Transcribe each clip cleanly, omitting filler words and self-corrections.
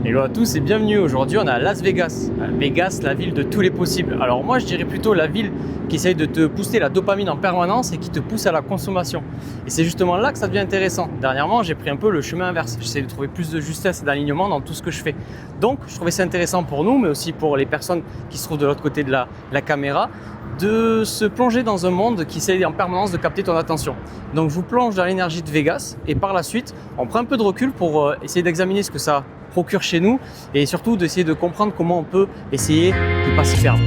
Hello à tous et bienvenue. Aujourd'hui, on est à Las Vegas. Vegas, la ville de tous les possibles. Alors moi, je dirais plutôt la ville qui essaye de te pousser la dopamine en permanence et qui te pousse à la consommation. Et c'est justement là que ça devient intéressant. Dernièrement, j'ai pris un peu le chemin inverse. J'essaie de trouver plus de justesse et d'alignement dans tout ce que je fais. Donc, je trouvais ça intéressant pour nous, mais aussi pour les personnes qui se trouvent de l'autre côté de la caméra, de se plonger dans un monde qui essaie en permanence de capter ton attention. Donc je vous plonge dans l'énergie de Vegas et par la suite, on prend un peu de recul pour essayer d'examiner ce que ça procure chez nous et surtout d'essayer de comprendre comment on peut essayer de ne pas s'y perdre.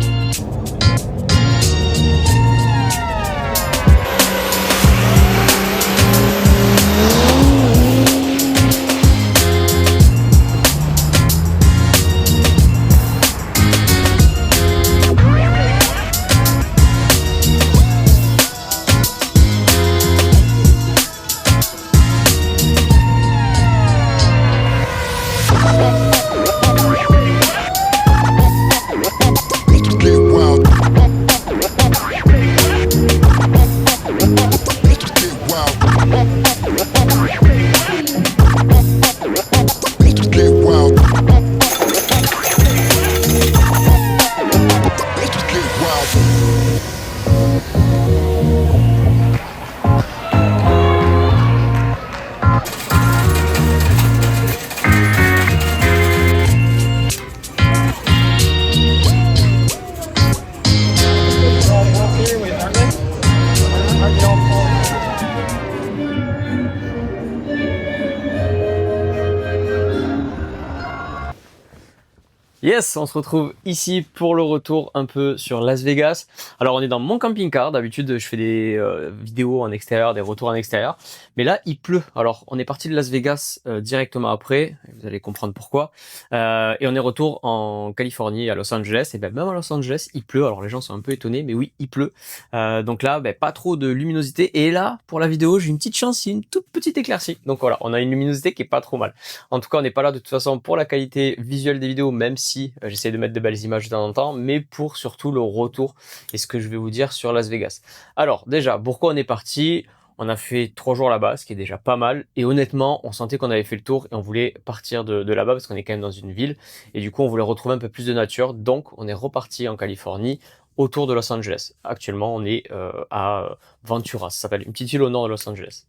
Yes, on se retrouve ici pour le retour un peu sur Las Vegas. Alors on est dans mon camping-car, d'habitude je fais des vidéos en extérieur, des retours en extérieur. Mais là il pleut, alors on est parti de Las Vegas directement après, vous allez comprendre pourquoi. Et on est retour en Californie, à Los Angeles, et ben même à Los Angeles il pleut, alors les gens sont un peu étonnés, mais oui il pleut. Donc là pas trop de luminosité, et là pour la vidéo j'ai une petite chance, il y a une toute petite éclaircie. Donc voilà, on a une luminosité qui est pas trop mal. En tout cas on n'est pas là de toute façon pour la qualité visuelle des vidéos, même si j'essaie de mettre de belles images de temps en temps, mais pour surtout le retour et ce que je vais vous dire sur Las Vegas. Alors déjà, pourquoi on est parti? On a fait 3 jours là-bas, ce qui est déjà pas mal, et honnêtement, on sentait qu'on avait fait le tour et on voulait partir de là-bas parce qu'on est quand même dans une ville, et du coup on voulait retrouver un peu plus de nature, donc on est reparti en Californie, autour de Los Angeles. Actuellement, on est à Ventura, ça s'appelle une petite île au nord de Los Angeles.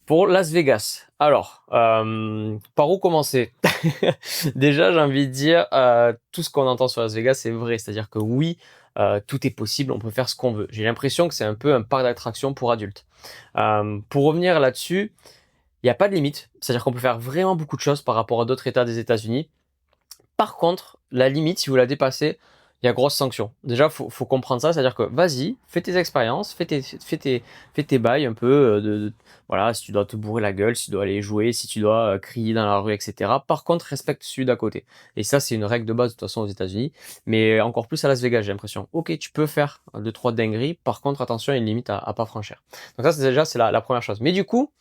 Pour Las Vegas, alors, par où commencer? Déjà, j'ai envie de dire, tout ce qu'on entend sur Las Vegas, c'est vrai. C'est-à-dire que oui, tout est possible, on peut faire ce qu'on veut. J'ai l'impression que c'est un peu un parc d'attractions pour adultes. Pour revenir là-dessus, il n'y a pas de limite. C'est-à-dire qu'on peut faire vraiment beaucoup de choses par rapport à d'autres États des États-Unis. Par contre, la limite, si vous la dépassez, il y a grosse sanction. Déjà, faut comprendre ça, c'est-à-dire que vas-y, fais tes expériences, fais tes bails un peu, voilà, si tu dois te bourrer la gueule, si tu dois aller jouer, si tu dois crier dans la rue, etc. Par contre, respecte celui d'à côté. Et ça, c'est une règle de base de toute façon aux États-Unis, mais encore plus à Las Vegas, j'ai l'impression. Ok, tu peux faire 2-3 dingueries, par contre, attention, il y a une limite à pas franchir. Donc ça, c'est la première chose. Mais du coup,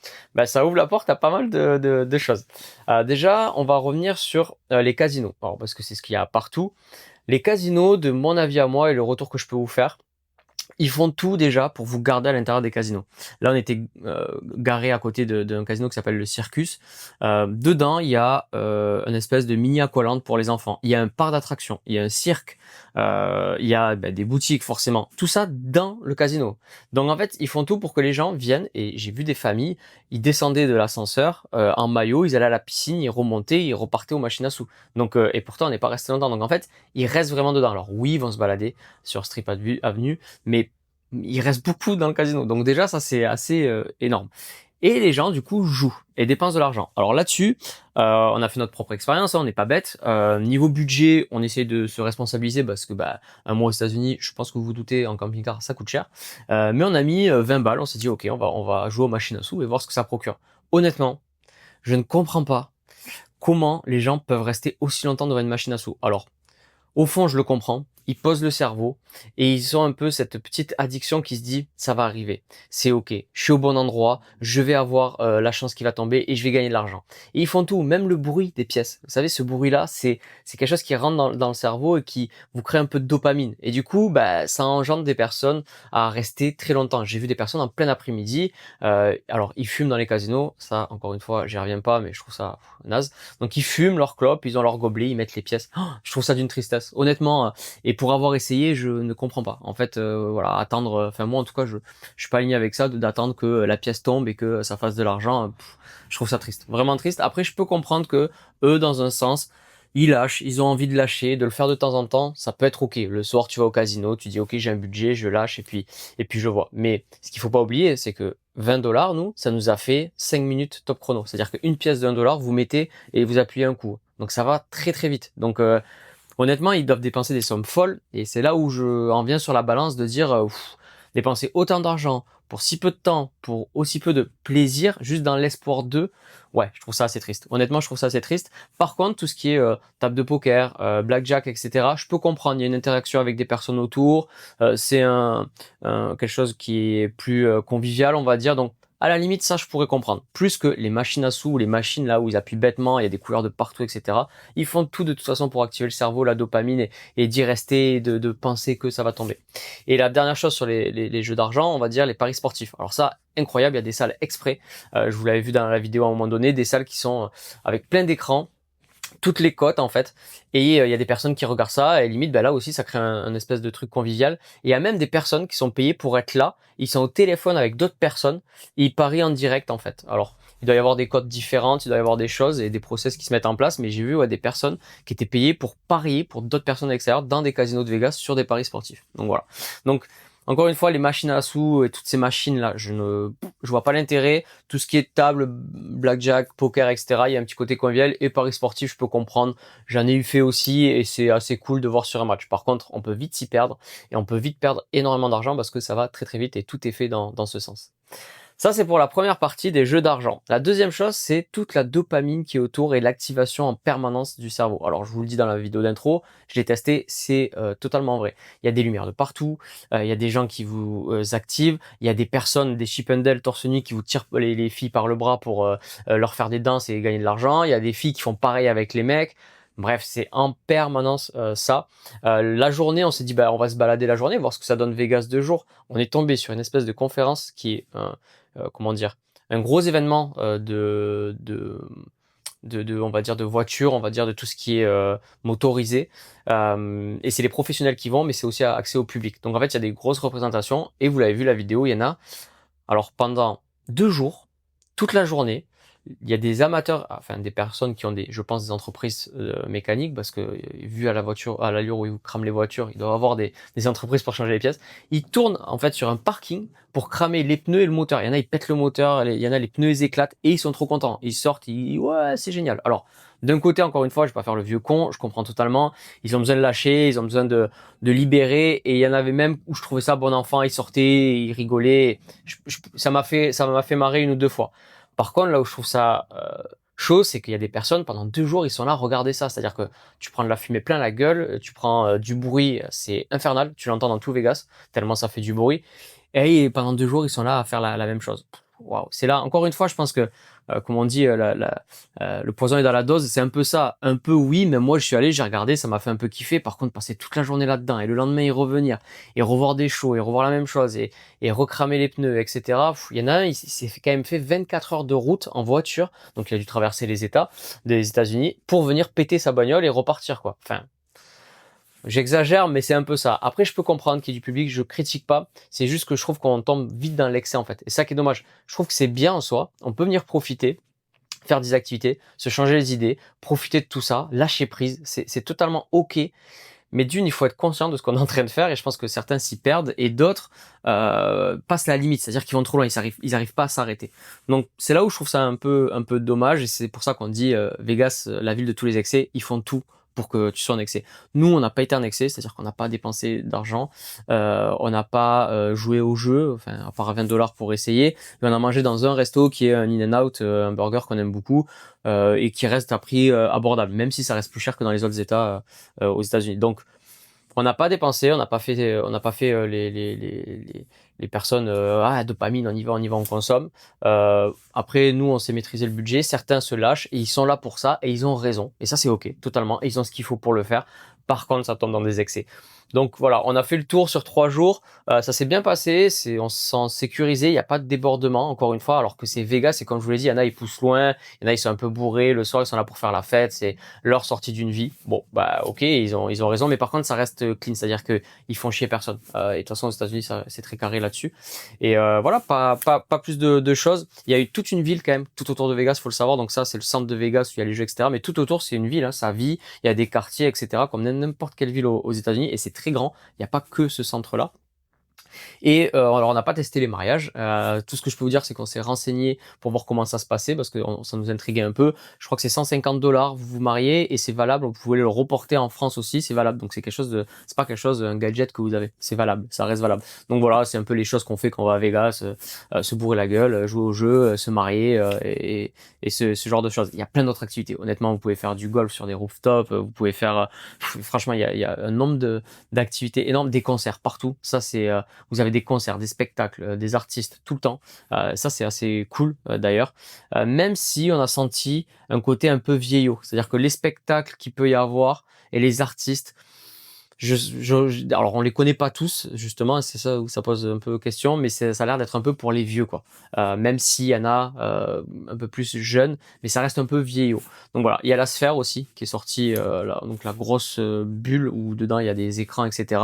ça ouvre la porte à pas mal de choses. Déjà, on va revenir sur les casinos. Alors, parce que c'est ce qu'il y a partout. Les casinos, de mon avis à moi et le retour que je peux vous faire, ils font tout déjà pour vous garder à l'intérieur des casinos. Là, on était garé à côté d'un casino qui s'appelle le Circus. Dedans, il y a une espèce de mini aqualand pour les enfants. Il y a un parc d'attractions, il y a un cirque, il y a des boutiques forcément. Tout ça dans le casino. Donc en fait, ils font tout pour que les gens viennent. Et j'ai vu des familles, ils descendaient de l'ascenseur en maillot, ils allaient à la piscine, ils remontaient, ils repartaient aux machines à sous. Donc et pourtant, on n'est pas resté longtemps. Donc en fait, ils restent vraiment dedans. Alors oui, ils vont se balader sur Strip Avenue, mais il reste beaucoup dans le casino. Donc déjà, ça c'est assez énorme. Et les gens, du coup, jouent et dépensent de l'argent. Alors là-dessus, on a fait notre propre expérience, hein, on n'est pas bête. Niveau budget, on essaie de se responsabiliser parce que un mois aux États-Unis, je pense que vous vous doutez, en camping-car, ça coûte cher. Mais on a mis 20 balles, on s'est dit, ok, on va jouer aux machines à sous et voir ce que ça procure. Honnêtement, je ne comprends pas comment les gens peuvent rester aussi longtemps devant une machine à sous. Alors, au fond, je le comprends. ils posent le cerveau et ils ont un peu cette petite addiction qui se dit ça va arriver, c'est ok, je suis au bon endroit, je vais avoir la chance qui va tomber et je vais gagner de l'argent. Et ils font tout, même le bruit des pièces. Vous savez, ce bruit-là, c'est quelque chose qui rentre dans le cerveau et qui vous crée un peu de dopamine. Et du coup, bah, ça engendre des personnes à rester très longtemps. J'ai vu des personnes en plein après-midi, alors ils fument dans les casinos, ça encore une fois, j'y reviens pas, mais je trouve ça naze. Donc ils fument leur clope, ils ont leur gobelet, ils mettent les pièces. Oh, je trouve ça d'une tristesse. Honnêtement, et pour avoir essayé, je ne comprends pas. En fait, voilà, attendre, enfin moi en tout cas, je suis pas aligné avec ça, d'attendre que la pièce tombe et que ça fasse de l'argent. Je trouve ça triste, vraiment triste. Après, je peux comprendre que eux, dans un sens, ils lâchent, ils ont envie de lâcher, de le faire de temps en temps, ça peut être ok. Le soir, tu vas au casino, tu dis ok, j'ai un budget, je lâche et puis je vois. Mais ce qu'il faut pas oublier, c'est que 20 $, nous, ça nous a fait 5 minutes top chrono. C'est-à-dire qu'une pièce d'1 $, vous mettez et vous appuyez un coup. Donc ça va très très vite. Donc honnêtement, ils doivent dépenser des sommes folles et c'est là où je en viens sur la balance de dire dépenser autant d'argent pour si peu de temps, pour aussi peu de plaisir, juste dans l'espoir de, ouais, je trouve ça assez triste. Honnêtement, je trouve ça assez triste. Par contre, tout ce qui est table de poker, blackjack, etc., je peux comprendre. Il y a une interaction avec des personnes autour. C'est quelque chose qui est plus convivial, on va dire. Donc à la limite, ça, je pourrais comprendre. Plus que les machines à sous ou les machines là où ils appuient bêtement, il y a des couleurs de partout, etc. Ils font tout de toute façon pour activer le cerveau, la dopamine et d'y rester, de penser que ça va tomber. Et la dernière chose sur les jeux d'argent, on va dire les paris sportifs. Alors ça, incroyable, il y a des salles exprès. Je vous l'avais vu dans la vidéo à un moment donné, des salles qui sont avec plein d'écrans, toutes les cotes en fait, et il y a des personnes qui regardent ça et limite là aussi ça crée un espèce de truc convivial. Et il y a même des personnes qui sont payées pour être là, ils sont au téléphone avec d'autres personnes et ils parient en direct en fait. Alors il doit y avoir des cotes différentes, il doit y avoir des choses et des process qui se mettent en place, mais j'ai vu des personnes qui étaient payées pour parier pour d'autres personnes extérieures dans des casinos de Vegas sur des paris sportifs. Donc voilà. Donc encore une fois, les machines à sous et toutes ces machines-là, je vois pas l'intérêt. Tout ce qui est table, blackjack, poker, etc., il y a un petit côté convivial et paris sportif, je peux comprendre. J'en ai eu fait aussi et c'est assez cool de voir sur un match. Par contre, on peut vite s'y perdre et on peut vite perdre énormément d'argent parce que ça va très très vite et tout est fait dans ce sens. Ça, c'est pour la première partie des jeux d'argent. La deuxième chose, c'est toute la dopamine qui est autour et l'activation en permanence du cerveau. Alors, je vous le dis dans la vidéo d'intro, je l'ai testé, c'est totalement vrai. Il y a des lumières de partout, il y a des gens qui vous activent, il y a des personnes, des Chippendales torse nu qui vous tirent les filles par le bras pour leur faire des danses et gagner de l'argent. Il y a des filles qui font pareil avec les mecs. Bref, c'est en permanence ça. La journée, on s'est dit, bah, on va se balader la journée, voir ce que ça donne Vegas 2 jours. On est tombé sur une espèce de conférence qui est comment dire, un gros événement on va dire de voiture, on va dire de tout ce qui est motorisé. Et c'est les professionnels qui vont, mais c'est aussi accès au public. Donc en fait, il y a des grosses représentations et vous l'avez vu la vidéo, il y en a. Alors pendant 2 jours, toute la journée, il y a des amateurs, enfin des personnes qui ont je pense, des entreprises mécaniques, parce que vu à la voiture, à l'allure où ils crament les voitures, ils doivent avoir des entreprises pour changer les pièces. Ils tournent en fait sur un parking pour cramer les pneus et le moteur. Il y en a, ils pètent le moteur, il y en a, les pneus ils éclatent et ils sont trop contents. Ils sortent, ouais, c'est génial. Alors d'un côté, encore une fois, je vais pas faire le vieux con, je comprends totalement. Ils ont besoin de lâcher, ils ont besoin de libérer. Et il y en avait même où je trouvais ça bon enfant, ils sortaient, ils rigolaient. Ça m'a fait marrer 1 ou 2 fois. Par contre, là où je trouve ça chaud, c'est qu'il y a des personnes, pendant 2 jours, ils sont là à regarder ça. C'est-à-dire que tu prends de la fumée plein la gueule, tu prends du bruit, c'est infernal, tu l'entends dans tout Vegas, tellement ça fait du bruit. Et pendant 2 jours, ils sont là à faire la même chose. Waouh, c'est là, encore une fois, je pense que, comme on dit, le poison est dans la dose, c'est un peu ça. Un peu oui, mais moi je suis allé, j'ai regardé, ça m'a fait un peu kiffer. Par contre, passer toute la journée là-dedans et le lendemain y revenir et revoir des shows et revoir la même chose et recramer les pneus, etc. Il y en a un, il s'est quand même fait 24 heures de route en voiture, donc il a dû traverser les États des États-Unis pour venir péter sa bagnole et repartir, quoi. Enfin, j'exagère, mais c'est un peu ça. Après, je peux comprendre qu'il y ait du public, je critique pas. C'est juste que je trouve qu'on tombe vite dans l'excès, en fait. Et ça qui est dommage. Je trouve que c'est bien en soi. On peut venir profiter, faire des activités, se changer les idées, profiter de tout ça, lâcher prise. C'est totalement ok. Mais d'une, il faut être conscient de ce qu'on est en train de faire. Et je pense que certains s'y perdent et d'autres passent la limite. C'est-à-dire qu'ils vont trop loin. Ils arrivent pas à s'arrêter. Donc, c'est là où je trouve ça un peu dommage. Et c'est pour ça qu'on dit Vegas, la ville de tous les excès, ils font tout pour que tu sois en excès. Nous, on n'a pas été en excès, c'est-à-dire qu'on n'a pas dépensé d'argent, on n'a pas joué au jeu, enfin à part 20 $ pour essayer, mais on a mangé dans un resto qui est un In-N-Out, un burger qu'on aime beaucoup, et qui reste à prix abordable, même si ça reste plus cher que dans les autres États aux États-Unis. Donc On n'a pas dépensé, on n'a pas fait les personnes ah dopamine, on y va, on consomme. Après nous, on sait maîtriser le budget. Certains se lâchent et ils sont là pour ça et ils ont raison. Et ça c'est ok, totalement. Et ils ont ce qu'il faut pour le faire. Par contre, ça tombe dans des excès. Donc voilà, on a fait le tour sur 3 jours. Ça s'est bien passé. On se sent sécurisé. Il n'y a pas de débordement. Encore une fois, alors que c'est Vegas, et comme je vous l'ai dit, il y en a ils poussent loin, il y en a ils sont un peu bourrés. Le soir, ils sont là pour faire la fête. C'est leur sortie d'une vie. Bon, bah ok, ils ont raison, mais par contre ça reste clean, c'est-à-dire que ils font chier personne. Et de toute façon aux États-Unis c'est très carré là-dessus. Et voilà, pas plus de choses. Il y a eu toute une ville quand même tout autour de Vegas, faut le savoir. Donc ça c'est le centre de Vegas où il y a les jeux etc. Mais tout autour c'est une ville, hein, ça vit. Il y a des quartiers etc. Comme n'importe quelle ville aux États-Unis et c'est très grand. Il n'y a pas que ce centre-là. Et alors on n'a pas testé les mariages. Tout ce que je peux vous dire, c'est qu'on s'est renseigné pour voir comment ça se passait parce que ça nous intriguait un peu. Je crois que c'est 150 $, vous vous mariez et c'est valable. Vous pouvez le reporter en France aussi, c'est valable. Donc c'est quelque chose de, c'est pas quelque chose, un gadget que vous avez. C'est valable, ça reste valable. Donc voilà, c'est un peu les choses qu'on fait quand on va à Vegas, se bourrer la gueule, jouer au jeu, se marier et ce genre de choses. Il y a plein d'autres activités. Honnêtement, vous pouvez faire du golf sur des rooftops, vous pouvez faire, franchement, il y a un nombre d'activités énormes, des concerts partout. Ça c'est vous avez des concerts, des spectacles, des artistes tout le temps. Ça, c'est assez cool d'ailleurs. Même si on a senti un côté un peu vieillot. C'est-à-dire que les spectacles qu'il peut y avoir et les artistes, alors on les connaît pas tous justement, c'est ça où ça pose un peu question, mais ça a l'air d'être un peu pour les vieux quoi. Même s'il y en a un peu plus jeunes, mais ça reste un peu vieillot. Donc voilà, il y a la Sphère aussi qui est sortie, donc la grosse bulle où dedans il y a des écrans etc.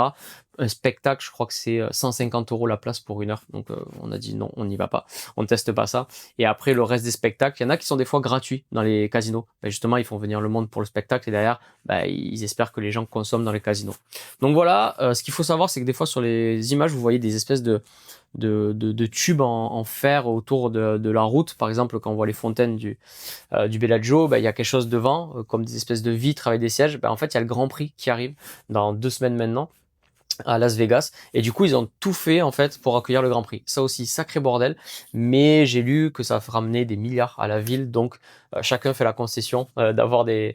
Un spectacle, je crois que c'est 150 € la place pour 1 heure. Donc on a dit non, on n'y va pas, on ne teste pas ça. Et après le reste des spectacles, il y en a qui sont des fois gratuits dans les casinos. Ben, justement, ils font venir le monde pour le spectacle et derrière, ben, ils espèrent que les gens consomment dans les casinos. Donc voilà, ce qu'il faut savoir, c'est que des fois sur les images, vous voyez des espèces de tubes en fer autour de la route. Par exemple, quand on voit les fontaines du Bellagio, ben, il y a quelque chose devant, comme des espèces de vitres avec des sièges. Ben, en fait, il y a le Grand Prix qui arrive dans 2 semaines maintenant à Las Vegas et du coup ils ont tout fait en fait pour accueillir le Grand Prix. Ça aussi sacré bordel, mais j'ai lu que ça ramenait des milliards à la ville, donc chacun fait la concession d'avoir des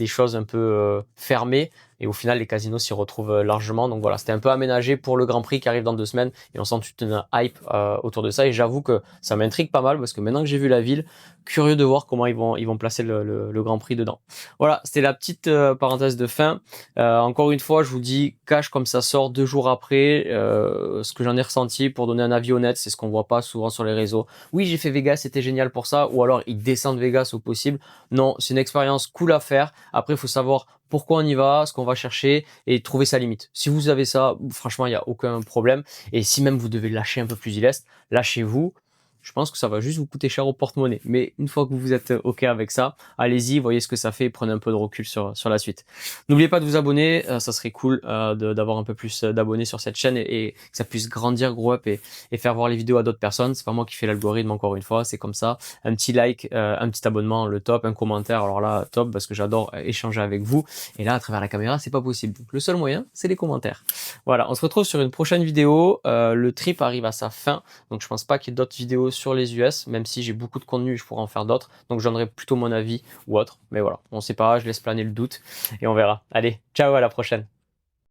choses un peu fermées et au final les casinos s'y retrouvent largement. Donc voilà, c'était un peu aménagé pour le Grand Prix qui arrive dans 2 semaines et on sent toute une hype autour de ça et j'avoue que ça m'intrigue pas mal parce que maintenant que j'ai vu la ville, curieux de voir comment ils vont placer le Grand Prix dedans. Voilà, c'était la petite parenthèse de fin. Encore une fois, je vous dis cash comme ça sort 2 jours après. Ce que j'en ai ressenti pour donner un avis honnête, c'est ce qu'on voit pas souvent sur les réseaux. Oui, j'ai fait Vegas, c'était génial pour ça. Ou alors ils descendent Vegas au possible. Non, c'est une expérience cool à faire. Après, il faut savoir pourquoi on y va, ce qu'on va chercher et trouver sa limite. Si vous avez ça, franchement, il n'y a aucun problème. Et si même vous devez lâcher un peu plus il est, lâchez-vous. Je pense que ça va juste vous coûter cher au porte-monnaie. Mais une fois que vous êtes OK avec ça, allez-y, voyez ce que ça fait et prenez un peu de recul sur la suite. N'oubliez pas de vous abonner, ça serait cool d'avoir un peu plus d'abonnés sur cette chaîne et que ça puisse grandir, grow up et faire voir les vidéos à d'autres personnes. C'est pas moi qui fais l'algorithme encore une fois, c'est comme ça. Un petit like, un petit abonnement, le top, un commentaire, alors là, top, parce que j'adore échanger avec vous. Et là, à travers la caméra, c'est pas possible. Donc, le seul moyen, c'est les commentaires. Voilà, on se retrouve sur une prochaine vidéo. Le trip arrive à sa fin, donc je pense pas qu'il y ait d'autres vidéos sur les US, même si j'ai beaucoup de contenu et je pourrais en faire d'autres. Donc je donnerai plutôt mon avis ou autre. Mais voilà, on sait pas, je laisse planer le doute et on verra. Allez, ciao, à la prochaine.